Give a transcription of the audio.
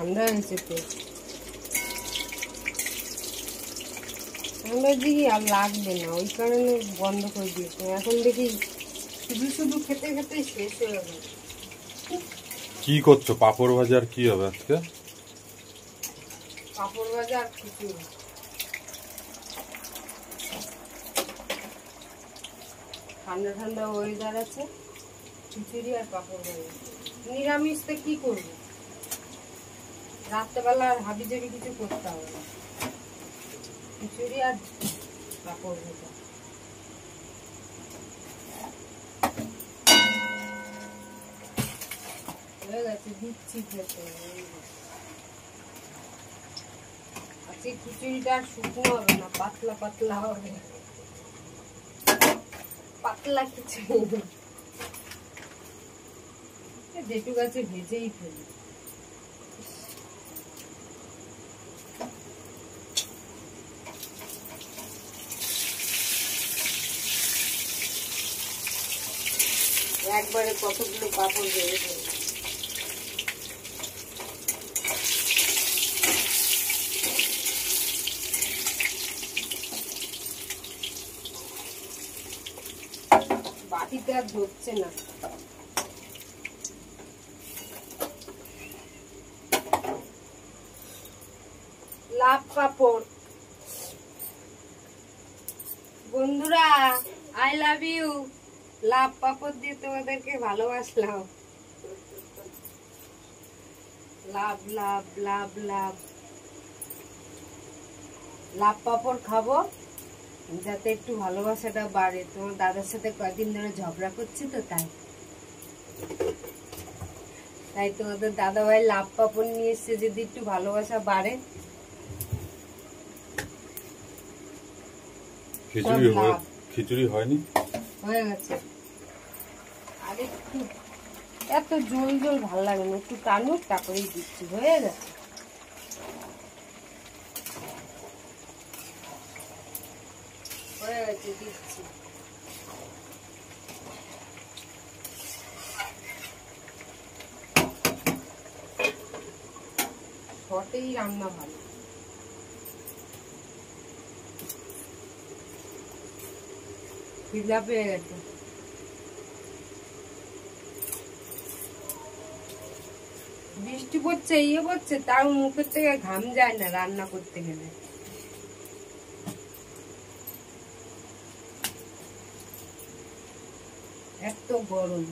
ঠান্ডা হয়েছে তো ঠান্ডার দিকে আর লাগবে না, ওই কারণে বন্ধ করে দিয়েছে। এখন দেখি শুধু শুধু খেতে খেতে শেষ হয়ে যাবে। কি করছো? পাপড় ভাজা আর কি হবে আজকে? পাপড় ভাজা আর খিচুড়ি। ঠান্ডা ঠান্ডা ওয়েদার আছে, খিচুড়ি আর পাপড় ভাজা। নিরামিষটা কি করবো, রাত্রেবেলা আর হাবি জাবি কিছু করতে হবে না, খিচুড়ি আর পাপড় ভাজা। হয়ে গেছে, দিচ্ছি খেতে। আজকে খিচুড়িটা আর শুকনো হবে না, পাতলা পাতলা হবে, পাতলা খিচুড়ি। যেটুকু আছে ভেজেই ফেলি। একবারে কতগুলো পাপড় ভেজে ফেলি। বাটিতে আর ধরছে না। লাভ পাপড় বন্ধুরা, আই লাভ ইউ। লাভ পাপড় দিয়ে তোমাদেরকে ভালোবাসলাম। লাভ লাভ লাভ লাভ লাভ পাপড় খাবো যাতে একটু ভালোবাসাটা বাড়ে। তোমার দাদার সাথে কয়েকদিন ধরে ঝগড়া করছি তো, তাই তোমাদের দাদা ভাই লাভ পাপড় নিয়ে এসছে, যদি একটু ভালোবাসা বাড়ে। খিচুড়ি হয়নি, হয়ে গেছে। আর একটু এত জল জল ভাল লাগে না, একটু টানুক তারপরেই দিচ্ছি। হয়ে গেছে, হয়ে গেছে, দিচ্ছি। শর্টেই রান্না ভালো। পিজা পেয়ে গেছে। বৃষ্টি পড়ছে, পড়ছে, তাও মুখের থেকে ঘাম যায় না রান্না করতে গেলে। এত গরম।